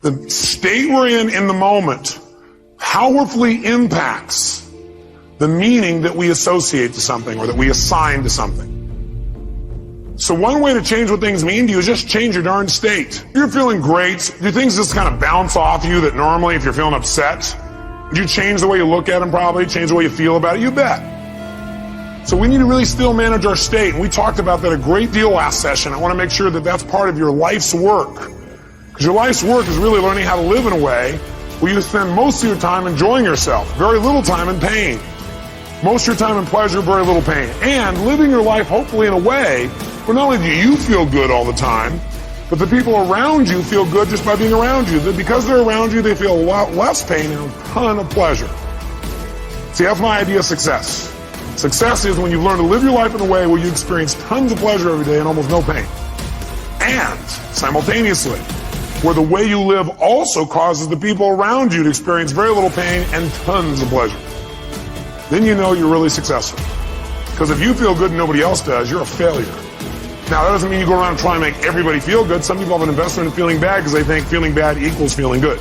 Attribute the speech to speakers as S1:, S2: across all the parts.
S1: The state we're in the moment powerfully impacts the meaning that we associate to something or that we assign to something. So one way to change what things mean to you is just change your darn state. If you're feeling great, do things just kind of bounce off you that normally if you're feeling upset? Would you change the way you look at them probably, change the way you feel about it? You bet. So we need to really still manage our state. And we talked about that a great deal last session. I want to make sure that that's part of your life's work. Because your life's work is really learning how to live in a way where you spend most of your time enjoying yourself, very little time in pain. Most of your time in pleasure, very little pain. And living your life hopefully in a way where not only do you feel good all the time, but the people around you feel good just by being around you. That because they're around you, they feel a lot less pain and a ton of pleasure. See, that's my idea of success. Success is when you learn to live your life in a way where you experience tons of pleasure every day and almost no pain. And simultaneously, where the way you live also causes the people around you to experience very little pain and tons of pleasure. Then you know you're really successful. Because if you feel good and nobody else does, you're a failure. Now, that doesn't mean you go around and try and make everybody feel good. Some people have an investment in feeling bad because they think feeling bad equals feeling good.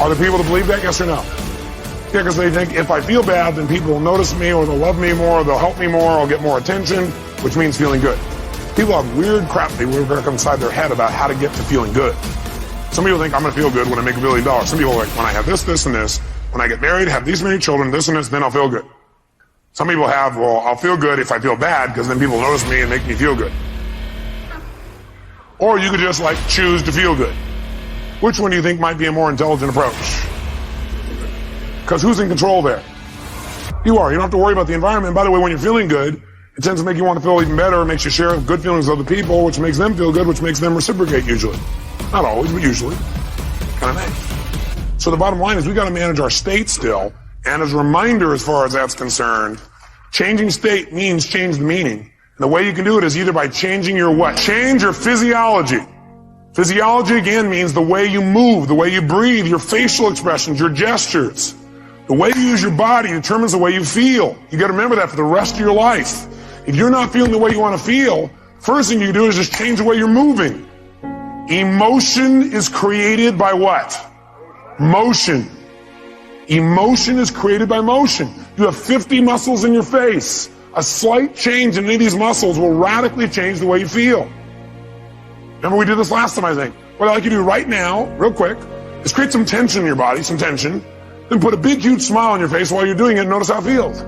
S1: Are there people that believe that? Yes or no? Yeah, because they think if I feel bad, then people will notice me or they'll love me more, or they'll help me more, or I'll get more attention, which means feeling good. People have weird crap they work inside their head about how to get to feeling good. Some people think I'm going to feel good when I make $1 billion. Some people are like, when I have this, this, and this, when I get married, have these many children, this and this, then I'll feel good. Some people have, well, I'll feel good if I feel bad because then people notice me and make me feel good. Or you could just like choose to feel good. Which one do you think might be a more intelligent approach? Because who's in control there? You are. You don't have to worry about the environment. By the way, when you're feeling good, it tends to make you want to feel even better. It makes you share good feelings with other people, which makes them feel good, which makes them reciprocate usually. Not always, but usually. Kind of nice. So the bottom line is we got to manage our state still. And as a reminder, as far as that's concerned, changing state means change the meaning. And the way you can do it is either by changing your what? Change your physiology. Physiology, again, means the way you move, the way you breathe, your facial expressions, your gestures. The way you use your body determines the way you feel. You got to remember that for the rest of your life. If you're not feeling the way you want to feel, first thing you do is just change the way you're moving. Emotion is created by what? Motion. Emotion is created by motion. You have 50 muscles in your face. A slight change in any of these muscles will radically change the way you feel. Remember we did this last time, I think. What I'd like you to do right now, real quick, is create some tension in your body, some tension. Then put a big, huge smile on your face while you're doing it and notice how it feels.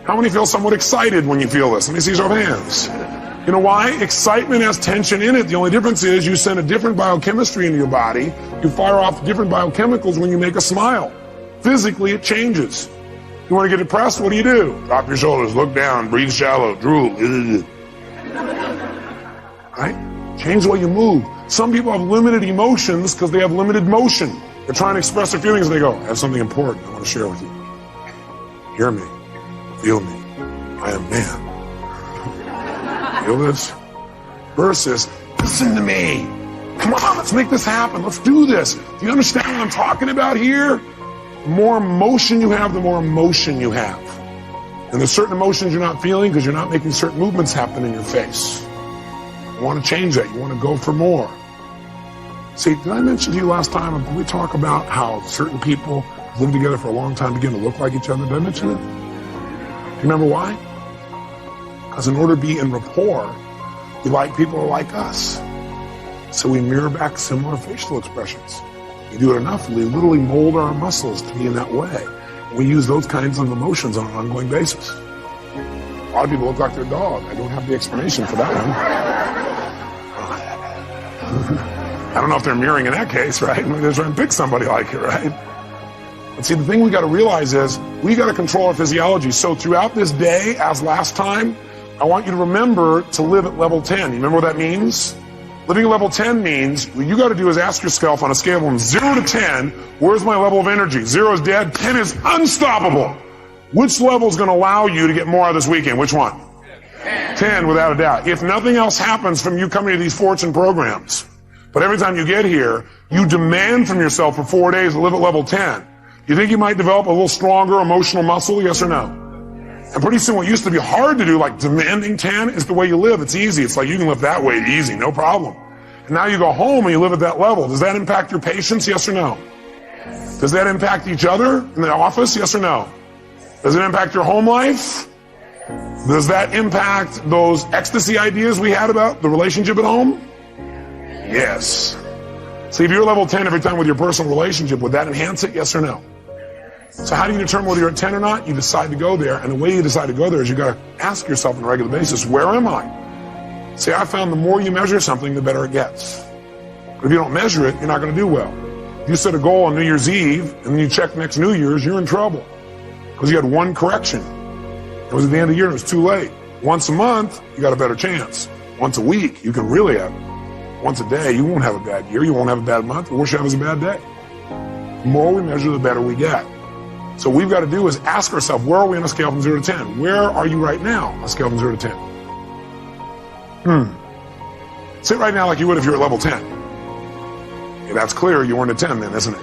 S1: How many feel somewhat excited when you feel this? Let me see your hands. You know why? Excitement has tension in it. The only difference is you send a different biochemistry into your body. You fire off different biochemicals when you make a smile. Physically, it changes. You want to get depressed? What do? Drop your shoulders, look down, breathe shallow, drool. Right? Change the way you move. Some people have limited emotions because they have limited motion. They're trying to express their feelings and they go, I have something important I want to share with you. Hear me. Feel me. I am man. Feel this? Versus, listen to me. Come on, let's make this happen. Let's do this. Do you understand what I'm talking about here? The more emotion you have, the more emotion you have. And there's certain emotions you're not feeling because you're not making certain movements happen in your face. You want to change that. You want to go for more. See, did I mention to you last time, when we talk about how certain people live together for a long time begin to look like each other? Did I mention it? Do you remember why? Because in order to be in rapport, we like people who are like us. So we mirror back similar facial expressions. You do it enough, we literally mold our muscles to be in that way. We use those kinds of emotions on an ongoing basis. A lot of people look like their dog. I don't have the explanation for that one. I don't know if they're mirroring in that case, right? Maybe they're trying to pick somebody like it, right? But see, the thing we got to realize is we got to control our physiology. So throughout this day, as last time, I want you to remember to live at level 10. You remember what that means? Living at level 10 means what you got to do is ask yourself on a scale from 0 to 10, where's my level of energy? 0 is dead, 10 is unstoppable. Which level is going to allow you to get more out of this weekend? Which one? 10, without a doubt. If nothing else happens from you coming to these fortune programs, but every time you get here, you demand from yourself for 4 days to live at level 10. You think you might develop a little stronger emotional muscle, yes or no? And pretty soon what used to be hard to do, like demanding 10, is the way you live. It's easy. It's like you can live that way easy, no problem. And now you go home and you live at that level. Does that impact your patients? Yes or no? Does that impact each other in the office? Yes or no? Does it impact your home life? Does that impact those ecstasy ideas we had about the relationship at home? Yes. See, if you're level 10 every time with your personal relationship, would that enhance it? Yes or no? So how do you determine whether you're at 10 or not? You decide to go there. And the way you decide to go there is you got to ask yourself on a regular basis, where am I? See, I found the more you measure something, the better it gets. But if you don't measure it, you're not going to do well. If you set a goal on New Year's Eve and then you check next New Year's, you're in trouble. Because you had one correction. It was at the end of the year and it was too late. Once a month, you got a better chance. Once a week, you can really have it. Once a day, you won't have a bad year. You won't have a bad month. The worst you have is a bad day. The more we measure, the better we get. So what we've got to do is ask ourselves, where are we on a scale from 0 to 10? Where are you right now on a scale from 0 to 10? Sit right now like you would if you were at level 10. Yeah, that's clear. You weren't at 10 then, isn't it?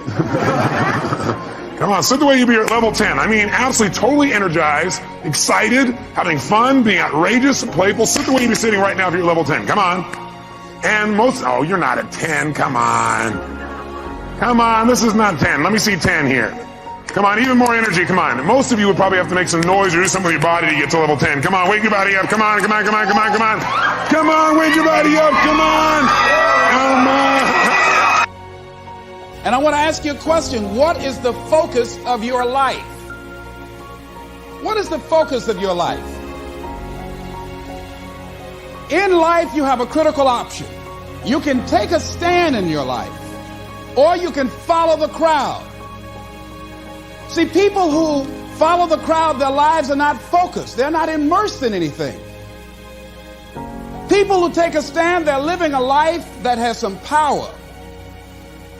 S1: Come on, sit the way you be at level 10. I mean, absolutely, totally energized, excited, having fun, being outrageous, playful. Sit the way you be sitting right now if you're at level 10. Come on. And oh, you're not at 10. Come on. Come on, this is not 10. Let me see 10 here. Come on, even more energy, come on. Most of you would probably have to make some noise or do something with your body to get to level 10. Come on, wake your body up. Come on, come on, come on, come on, come on. Come on, wake your body up. Come on. Come on.
S2: And I want to ask you a question. What is the focus of your life? What is the focus of your life? In life, you have a critical option. You can take a stand in your life, or you can follow the crowd. See, people who follow the crowd, their lives are not focused. They're not immersed in anything. People who take a stand, they're living a life that has some power,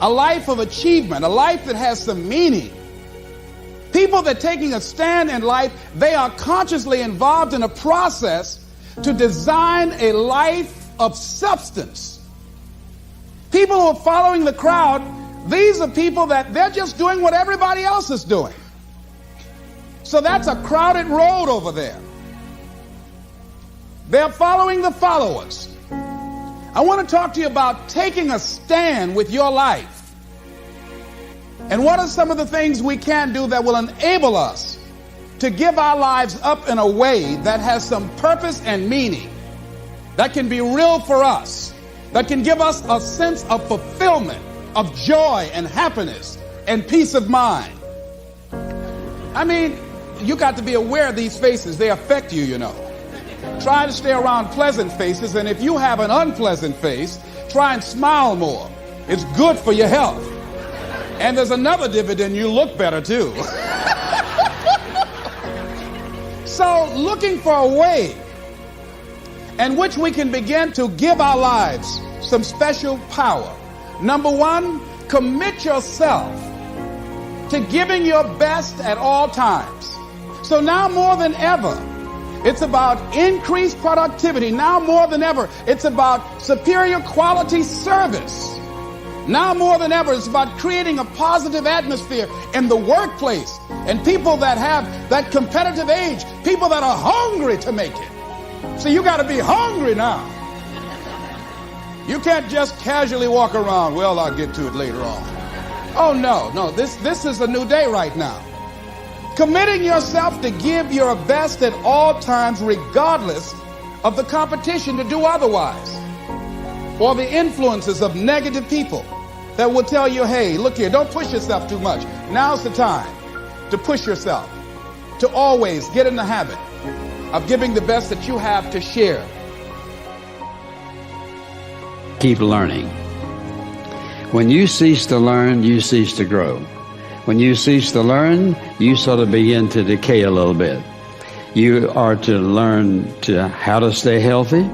S2: a life of achievement, a life that has some meaning. People that are taking a stand in life, they are consciously involved in a process to design a life of substance. People who are following the crowd, these are people that they're just doing what everybody else is doing. So that's a crowded road over there. They're following the followers. I want to talk to you about taking a stand with your life. And what are some of the things we can do that will enable us to give our lives up in a way that has some purpose and meaning, that can be real for us, that can give us a sense of fulfillment, of joy and happiness and peace of mind. I mean, you got to be aware of these faces. They affect you, you know. Try to stay around pleasant faces, and if you have an unpleasant face, try and smile more. It's good for your health. And there's another dividend, you look better too. So, looking for a way in which we can begin to give our lives some special power. Number one, commit yourself to giving your best at all times. So now more than ever, it's about increased productivity. Now more than ever, it's about superior quality service. Now more than ever, it's about creating a positive atmosphere in the workplace, and people that have that competitive age, people that are hungry to make it. So you got to be hungry now. You can't just casually walk around, well, I'll get to it later on. Oh, no, this is a new day right now. Committing yourself to give your best at all times, regardless of the competition to do otherwise, or the influences of negative people that will tell you, hey, look here, don't push yourself too much. Now's the time to push yourself, to always get in the habit of giving the best that you have to share.
S3: Keep learning. When you cease to learn, you cease to grow. When you cease to learn, you sort of begin to decay a little bit. You are to learn how to stay healthy.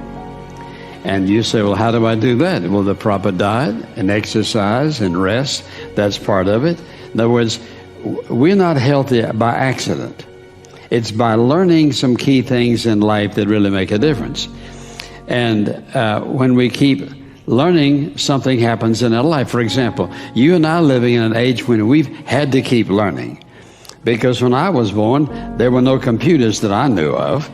S3: And you say, well, how do I do that? Well, the proper diet and exercise and rest, that's part of it. In other words, we're not healthy by accident. It's by learning some key things in life that really make a difference. And when we keep learning, something happens in our life. For example, you and I are living in an age when we've had to keep learning. Because when I was born, there were no computers that I knew of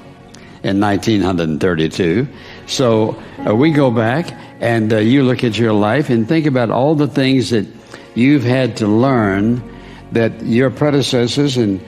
S3: in 1932. So we go back And you look at your life and think about all the things that you've had to learn that your predecessors and